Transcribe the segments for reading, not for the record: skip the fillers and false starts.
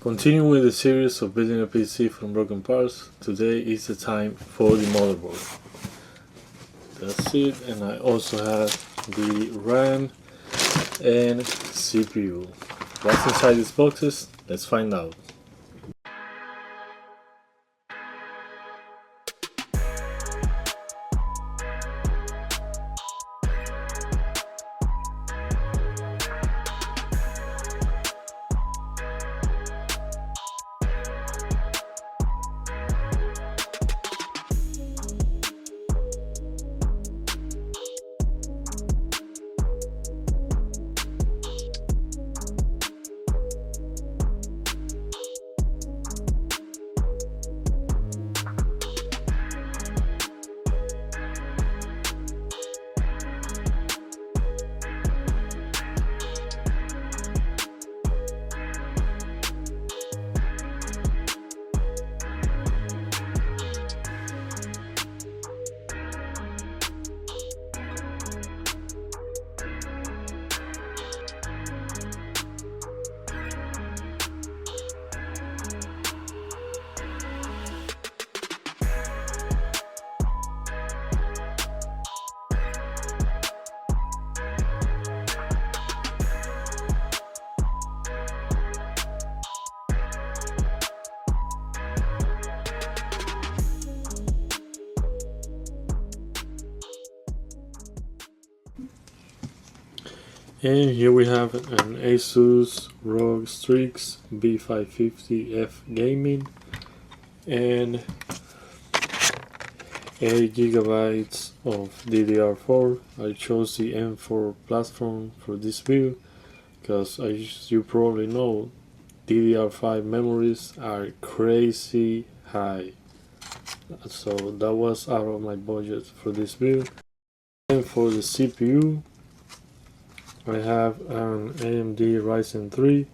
Continuing with the series of building a PC from broken parts, today is the time for the motherboard. That's it, and I also have the RAM and CPU. What's inside these boxes? Let's find out. And here we have an Asus ROG Strix B550F Gaming and 8 GB of DDR4. I chose the M4 platform for this build because, as you probably know, DDR5 memories are crazy high, so that was out of my budget for this build. And for the CPU, I have an AMD Ryzen 3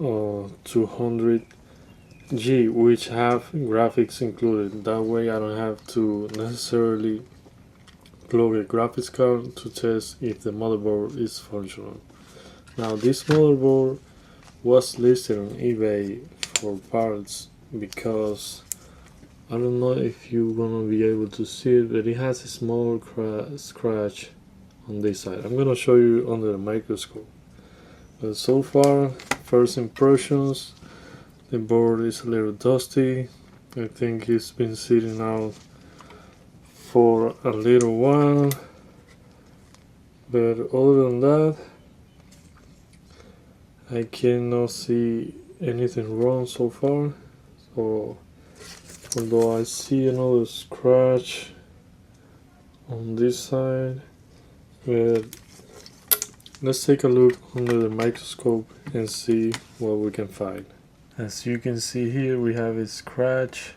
200G, which have graphics included. That way I don't have to necessarily plug a graphics card to test if the motherboard is functional. Now, this motherboard was listed on eBay for parts because I don't know if you're gonna be able to see it, but it has a small scratch on this side. I'm gonna show you under the microscope. But so far, first impressions, the board is a little dusty. I think it's been sitting out for a little while, but other than that, I cannot see anything wrong so far. So, although I see another scratch on this side, but let's take a look under the microscope and see what we can find. As you can see here, we have a scratch.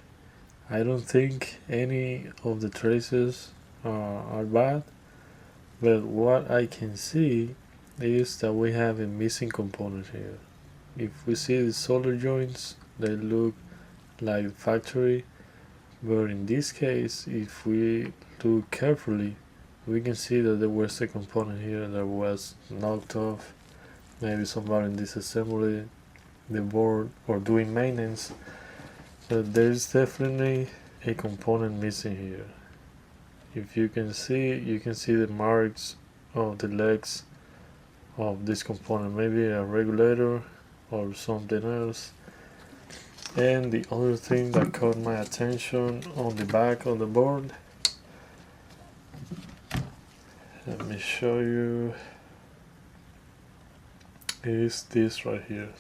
I don't think any of the traces are bad, but what I can see is that we have a missing component here. If we see the solder joints, they look like factory, but in this case, if we look carefully, we can see that there was a component here that was knocked off. Maybe somebody disassembling the board or doing maintenance. So there's definitely a component missing here. If you can see the marks of the legs of this component, maybe a regulator or something else. And the other thing that caught my attention on the back of the board, let me show you, is this right here.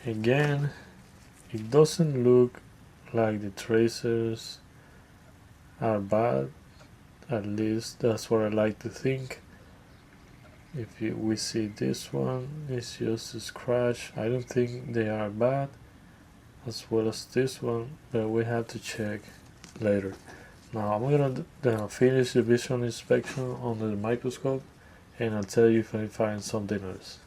Again, it doesn't look like the tracers are bad, at least that's what I like to think. If we see this one, it's just a scratch. I don't think they are bad, as well as this one, but we have to check later. Now I'm gonna finish the visual inspection under the microscope, and I'll tell you if I find something else.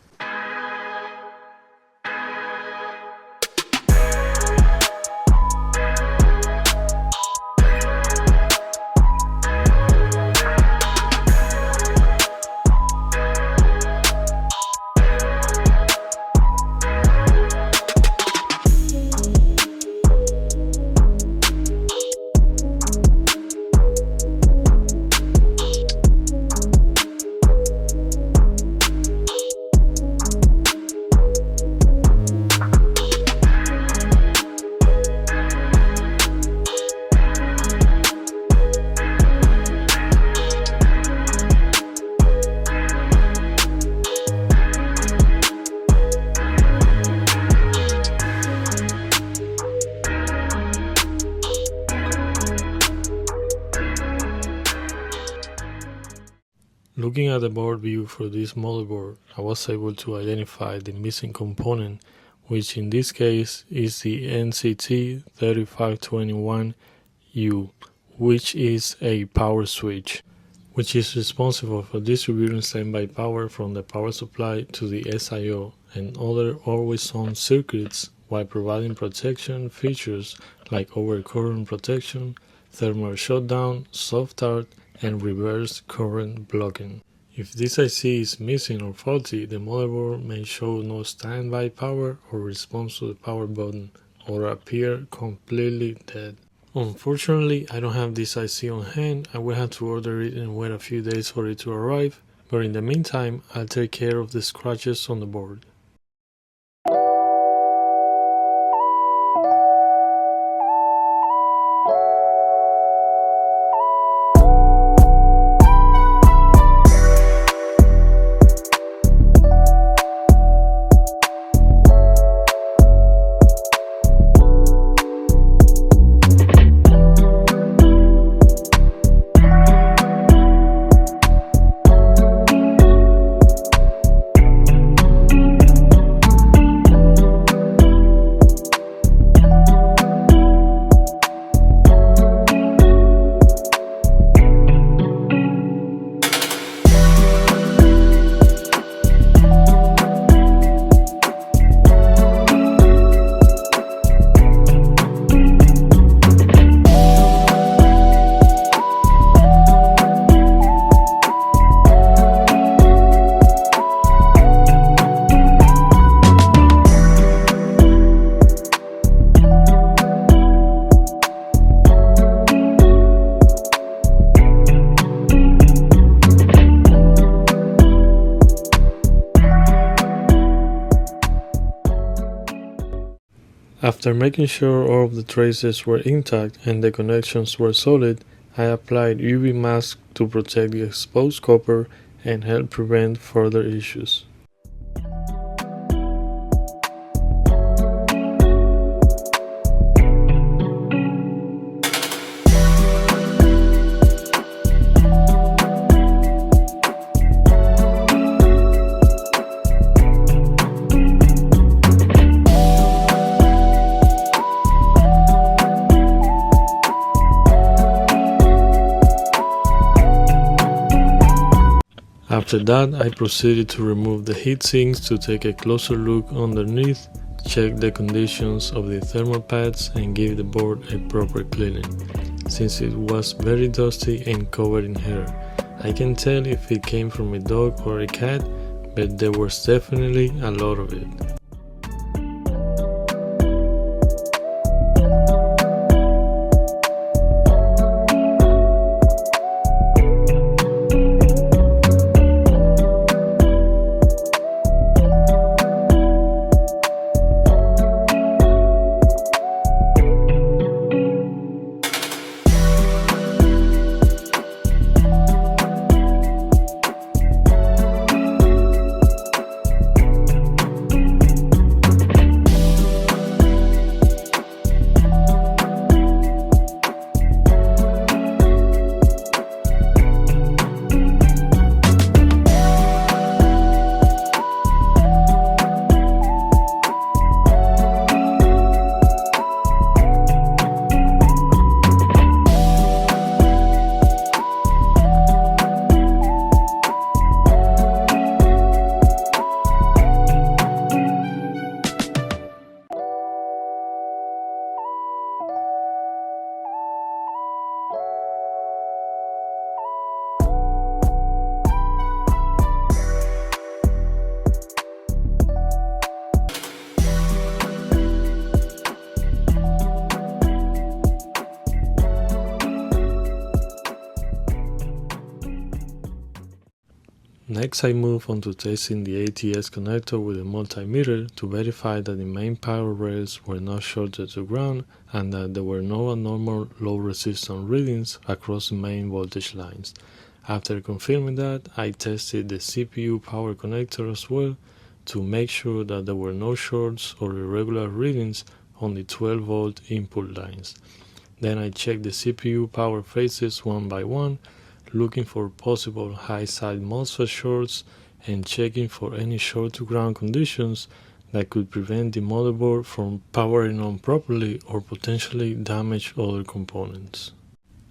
Looking at the board view for this motherboard, I was able to identify the missing component, which in this case is the NCT3521U, which is a power switch, which is responsible for distributing standby power from the power supply to the SIO and other always-on circuits while providing protection features like overcurrent protection, thermal shutdown, soft start, and reverse current blocking. If this IC is missing or faulty, the motherboard may show no standby power or response to the power button, or appear completely dead. Unfortunately, I don't have this IC on hand. I will have to order it and wait a few days for it to arrive, but in the meantime, I'll take care of the scratches on the board. After making sure all of the traces were intact and the connections were solid, I applied UV mask to protect the exposed copper and help prevent further issues. After that, I proceeded to remove the heat sinks to take a closer look underneath, check the conditions of the thermal pads and give the board a proper cleaning, since it was very dusty and covered in hair. I can't tell if it came from a dog or a cat, but there was definitely a lot of it. Next I move on to testing the ATS connector with a multimeter to verify that the main power rails were not shorted to ground and that there were no abnormal low resistance readings across the main voltage lines. After confirming that, I tested the CPU power connector as well to make sure that there were no shorts or irregular readings on the 12-volt input lines. Then I checked the CPU power phases one by one, looking for possible high-side MOSFET shorts and checking for any short-to-ground conditions that could prevent the motherboard from powering on properly or potentially damage other components.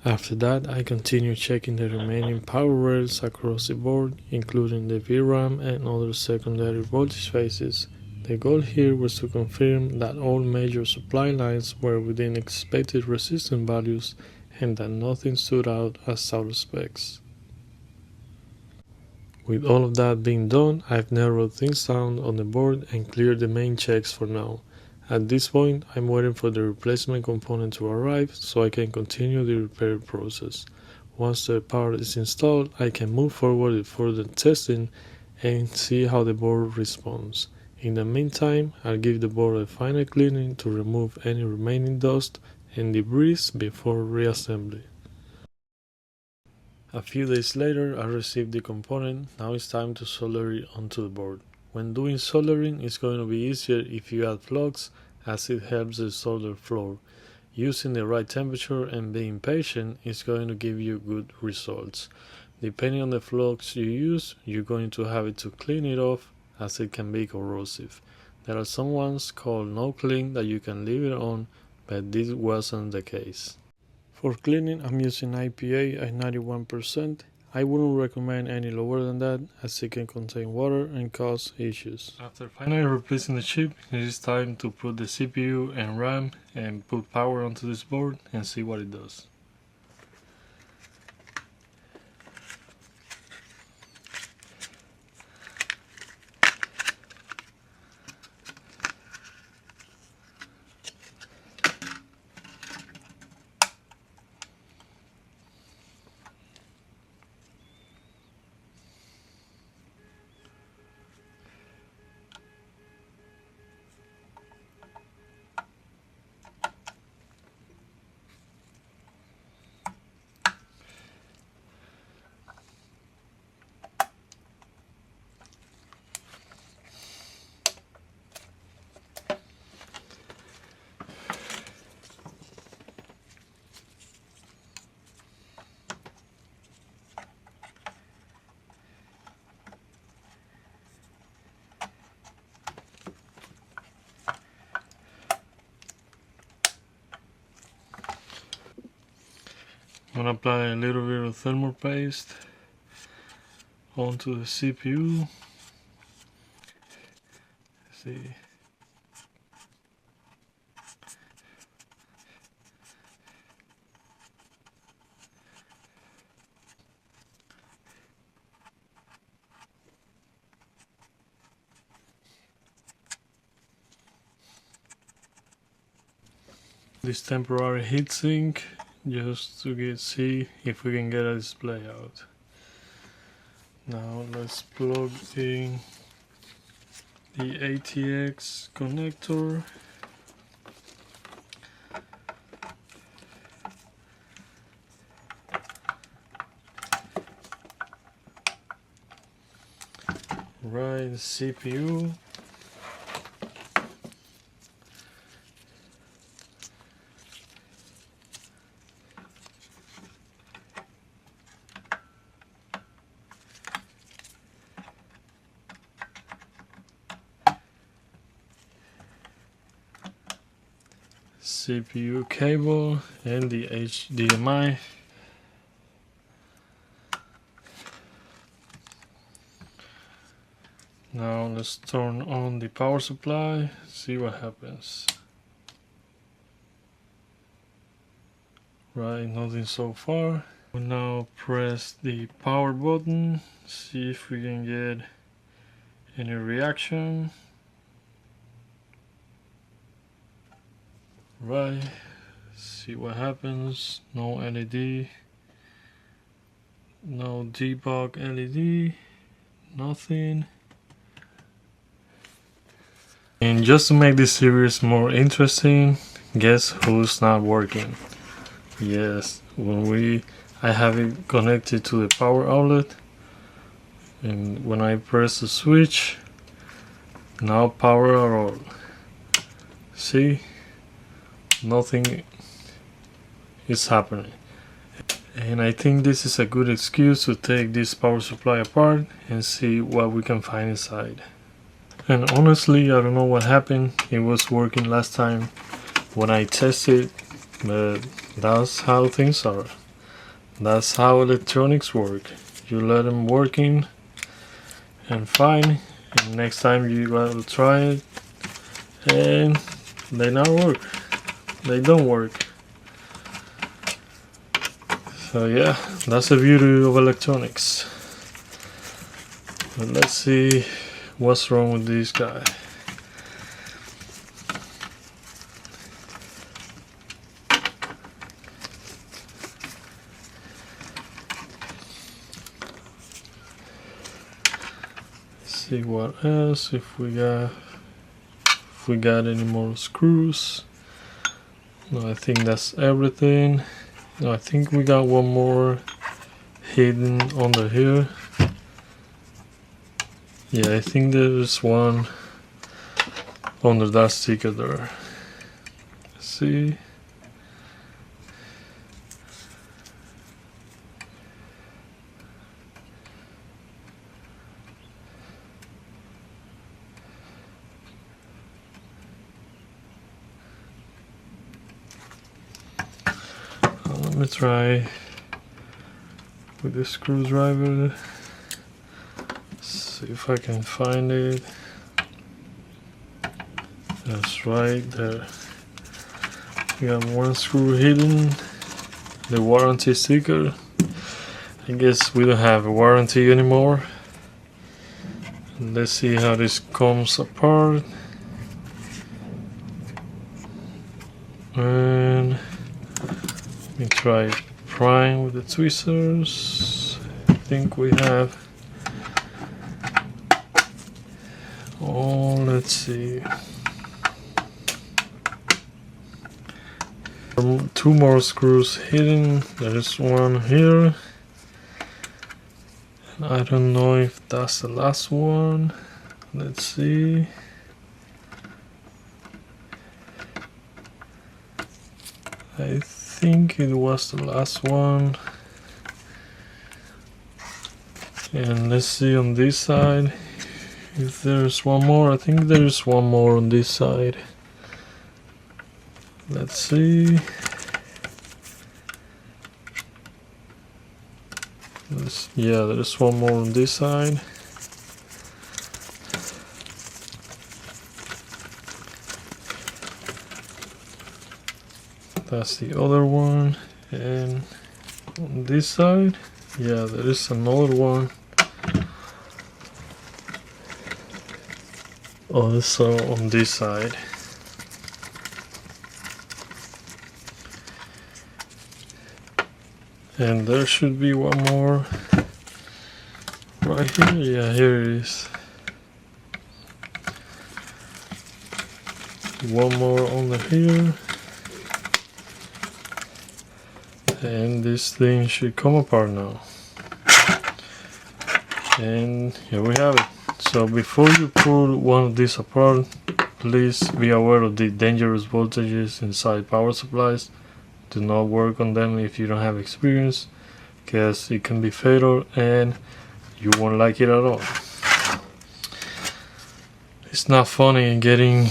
After that, I continue checking the remaining power rails across the board, including the VRAM and other secondary voltage phases. The goal here was to confirm that all major supply lines were within expected resistance values and that nothing stood out as out of specs. With all of that being done, I've narrowed things down on the board and cleared the main checks for now. At this point, I'm waiting for the replacement component to arrive so I can continue the repair process. Once the part is installed, I can move forward with further testing and see how the board responds. In the meantime, I'll give the board a final cleaning to remove any remaining dust and debris before reassembly. A few days later, I received the component. Now it's time to solder it onto the board. When doing soldering, it's going to be easier if you add flux, as it helps the solder flow. Using the right temperature and being patient is going to give you good results. Depending on the flux you use, you're going to have to clean it off, as it can be corrosive. There are some ones called no clean that you can leave it on, but this wasn't the case. For cleaning, I'm using IPA at 91%. I wouldn't recommend any lower than that, as it can contain water and cause issues. After finally replacing the chip, it is time to put the CPU and RAM and put power onto this board and see what it does. I'm going to apply a little bit of thermal paste onto the CPU. See. This temporary heatsink just to see if we can get a display out. Now let's plug in the ATX connector. Right, the CPU. CPU cable and the HDMI. Now let's turn on the power supply, see what happens. Right, nothing so far. We'll now press the power button, see if we can get any reaction. Right, see what happens. No LED, no debug LED, nothing. And just to make this series more interesting, guess who's not working? Yes, I have it connected to the power outlet, and when I press the switch, now power at all. See? Nothing is happening. And I think this is a good excuse to take this power supply apart and see what we can find inside. And honestly, I don't know what happened. It was working last time when I tested, but that's how things are. That's how electronics work. You let them working and fine, and next time you gotta try it and they not work. They don't work. So yeah, that's the beauty of electronics. But let's see what's wrong with this guy. See what else, if we got any more screws. No, I think that's everything. No, I think we got one more hidden under here. Yeah, I think there's one under that sticker there. See? Let me try with the screwdriver. See if I can find it. That's right there. We got one screw hidden. The warranty sticker. I guess we don't have a warranty anymore. Let's see how this comes apart. And let me try prying with the tweezers. I think we have. Oh, let's see. Two more screws hidden. There is one here. And I don't know if that's the last one. Let's see. I think it was the last one. And let's see on this side if there's one more. I think there's one more on this side. Let's see. Yeah, there's one more on this side. That's the other one. And on this side, yeah, there is another one. Also on this side. And there should be one more right here. Yeah, here it is. One more under here. And this thing should come apart now. And here we have it. So before you pull one of these apart, please be aware of the dangerous voltages inside power supplies. Do not work on them if you don't have experience, because it can be fatal and you won't like it at all. It's not funny getting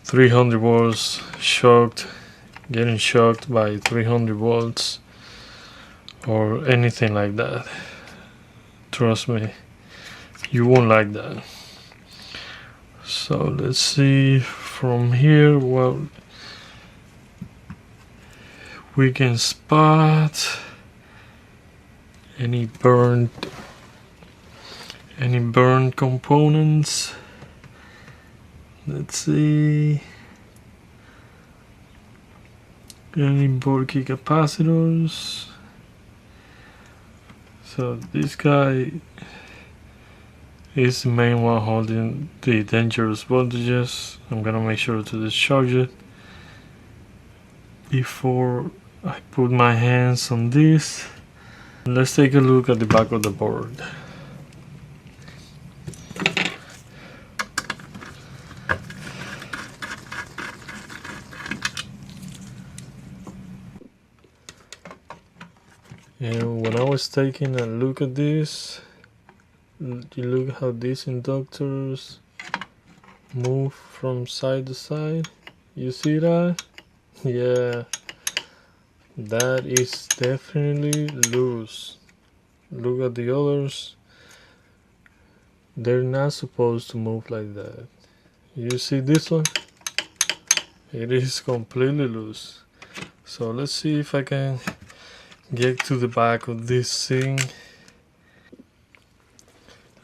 300 volts shocked, getting shocked by 300 volts or anything like that. Trust me, you won't like that. So let's see from here what we can spot. Any burned components. Let's see. Any bulky capacitors. So this guy is the main one holding the dangerous voltages. I'm gonna make sure to discharge it before I put my hands on this. Let's take a look at the back of the board. And when I was taking a look at this, you look how these inductors move from side to side. You see that? Yeah, that is definitely loose. Look at the others. They're not supposed to move like that. You see this one? It is completely loose. So let's see if I can get to the back of this thing.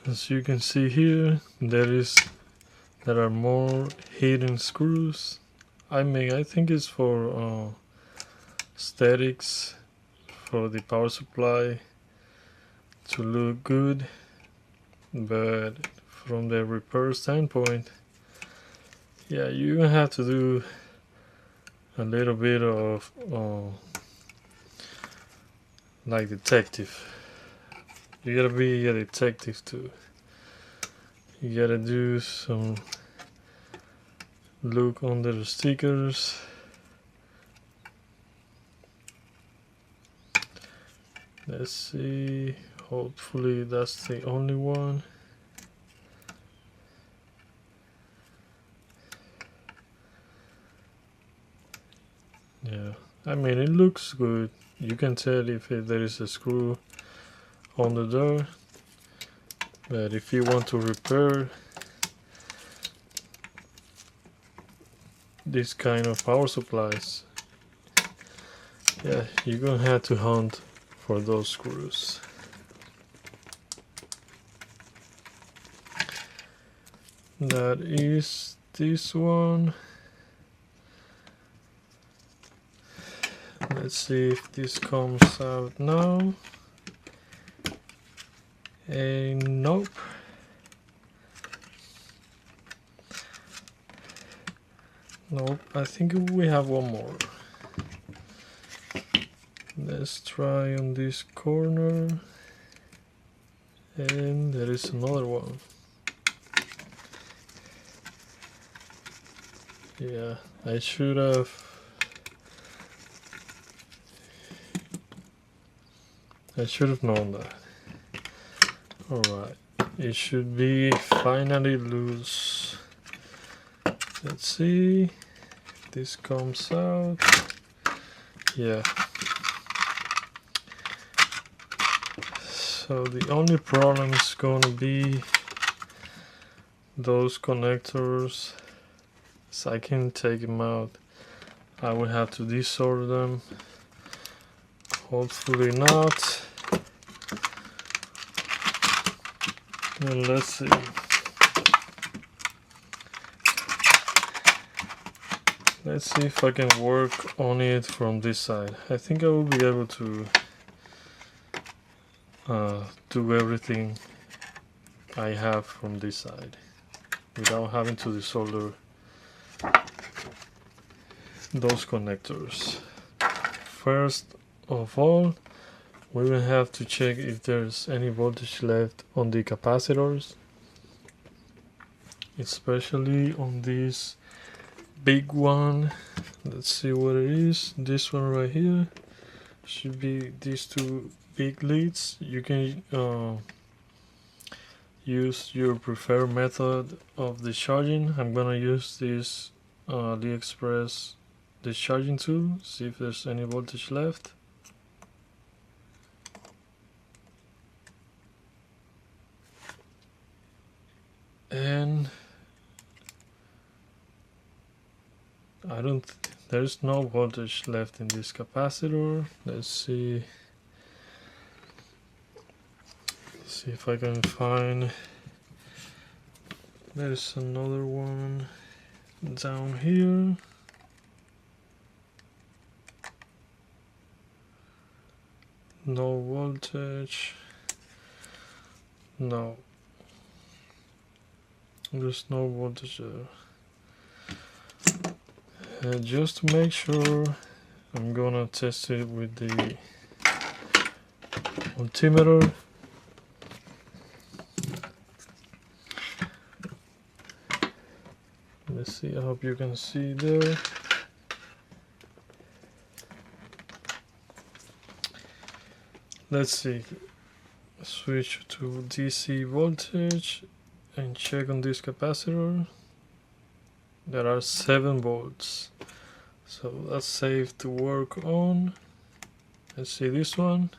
As you can see here, there are more hidden screws. I mean, I think it's for aesthetics, for the power supply to look good, but from the repair standpoint, yeah, you're gonna have to do a little bit of like detective. You gotta be a detective too. You gotta do some look under the stickers. Let's see, hopefully that's the only one. Yeah, I mean it looks good. You can tell if there is a screw on the door, but if you want to repair this kind of power supplies, yeah, you're gonna have to hunt for those screws. That is this one. Let's see if this comes out now. And nope. Nope, I think we have one more. Let's try on this corner. And there is another one. Yeah, I should have known that. Alright, it should be finally loose. Let's see if this comes out. Yeah. So the only problem is going to be those connectors. So I can take them out. I will have to desolder them. Hopefully not. And let's see. Let's see if I can work on it from this side. I think I will be able to do everything I have from this side without having to desolder those connectors. First of all, we will have to check if there's any voltage left on the capacitors, especially on this big one. Let's see what it is. This one right here should be these two big leads. You can use your preferred method of discharging. I'm gonna use this AliExpress discharging tool, see if there's any voltage left. And there's no voltage left in this capacitor. Let's see if I can find. There's another one down here. No voltage. No. There's no voltage there. Just to make sure, I'm gonna test it with the multimeter. Let's see, I hope you can see there. let's see, switch to DC voltage and check on this capacitor. There are 7 volts, so that's safe to work on. Let's see this one,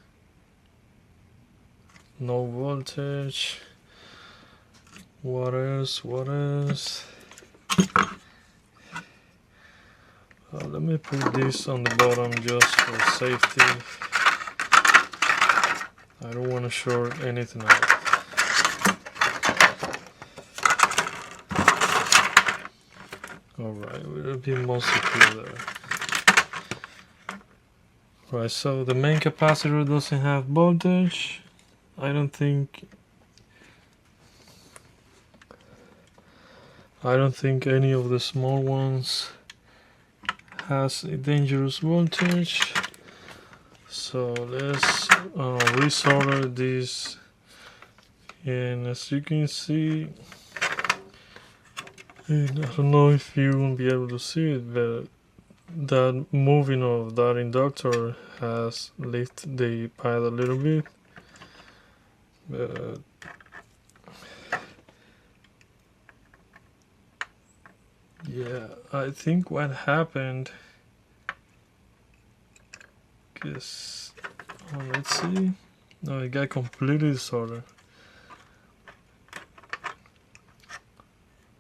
no voltage. What else? Let me put this on the bottom just for safety. I don't want to short anything out. Alright, we'll be more secure there. Right, so the main capacitor doesn't have voltage. I don't think any of the small ones has a dangerous voltage. So let's resolder this, and as you can see, and I don't know if you won't be able to see it, but that moving of that inductor has lifted the pad a little bit. But yeah, I think what happened is, let's see, no, it got completely disordered.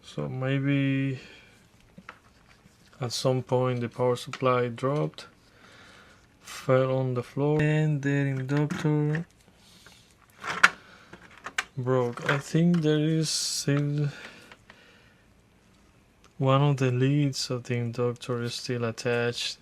So maybe at some point the power supply dropped, fell on the floor, and the inductor broke. I think there is still one of the leads of the inductor is still attached.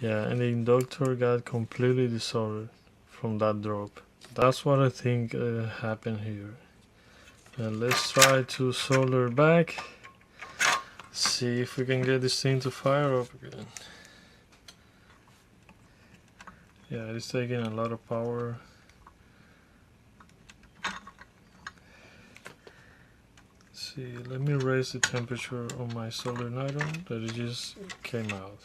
Yeah, and the inductor got completely disordered from that drop. That's what I think happened here. And let's try to solder back. See if we can get this thing to fire up again. Yeah, it's taking a lot of power. See, let me raise the temperature on my soldering iron that it just came out.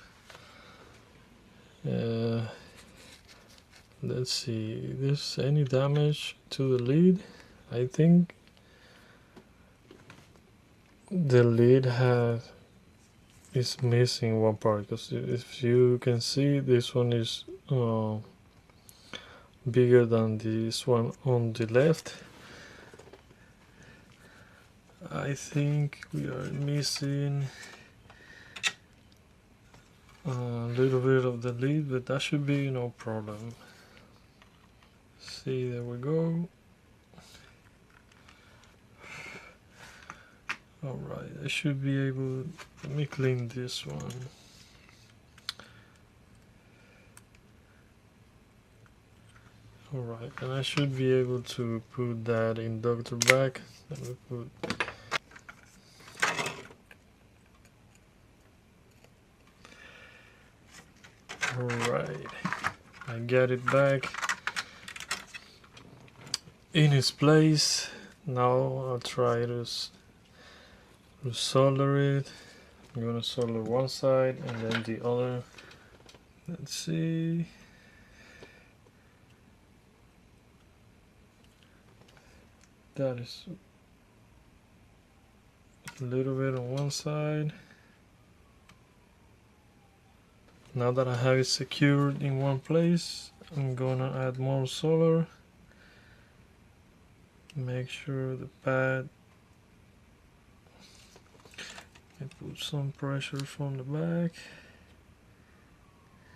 Let's see, is there's any damage to the lead? I think the lead is missing one part, because if you can see, this one is bigger than this one on the left. I think we are missing a little bit of the lead, but that should be no problem. See, there we go. Alright, I should be able, let me clean this one. Alright, and I should be able to put that inductor back. Let me put, alright, I got it back in its place. Now I'll try to solder it. I'm gonna solder one side and then the other. Let's see. That is a little bit on one side. Now that I have it secured in one place, I'm gonna add more solder. Make sure the pad, and put some pressure from the back.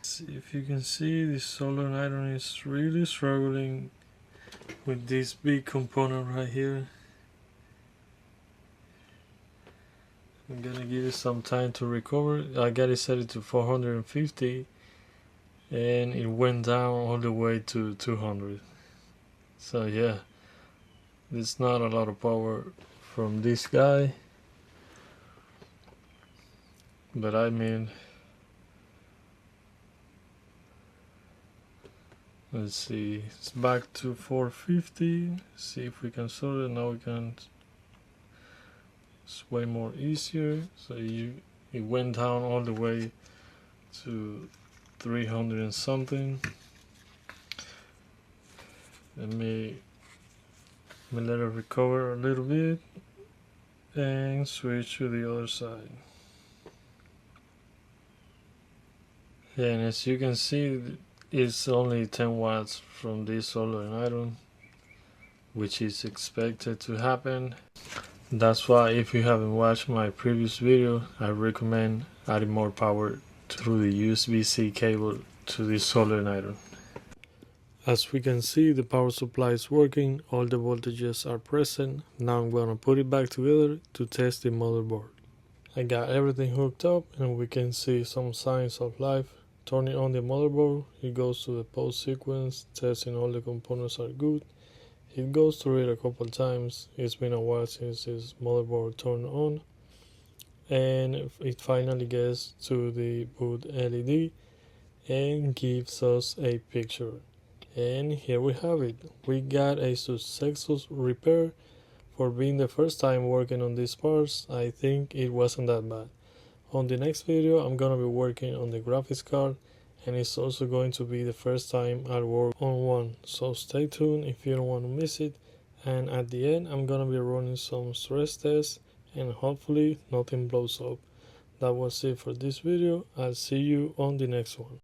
See if you can see, this soldering iron is really struggling with this big component right here. I'm gonna give it some time to recover. I got it set to 450 and it went down all the way to 200. So yeah, there's not a lot of power from this guy, but I mean, let's see, it's back to 450. See if we can solder. Now we can, it's way more easier. So you it went down all the way to 300 and something. Let me let it recover a little bit and switch to the other side. Yeah, and as you can see, it's only 10 watts from this soldering iron, which is expected to happen. That's why if you haven't watched my previous video, I recommend adding more power through the USB-C cable to this soldering iron. As we can see, the power supply is working, all the voltages are present. Now I'm gonna put it back together to test the motherboard. I got everything hooked up and we can see some signs of life. Turning on the motherboard, it goes to the pause sequence, testing all the components are good. It goes through it a couple times. It's been a while since this motherboard turned on. And it finally gets to the boot LED and gives us a picture. And here we have it. We got a successful repair. For being the first time working on these parts, I think it wasn't that bad. On the next video, I'm gonna be working on the graphics card, and it's also going to be the first time I'll work on one, so stay tuned if you don't want to miss it. And at the end, I'm gonna be running some stress tests and hopefully nothing blows up. That was it for this video. I'll see you on the next one.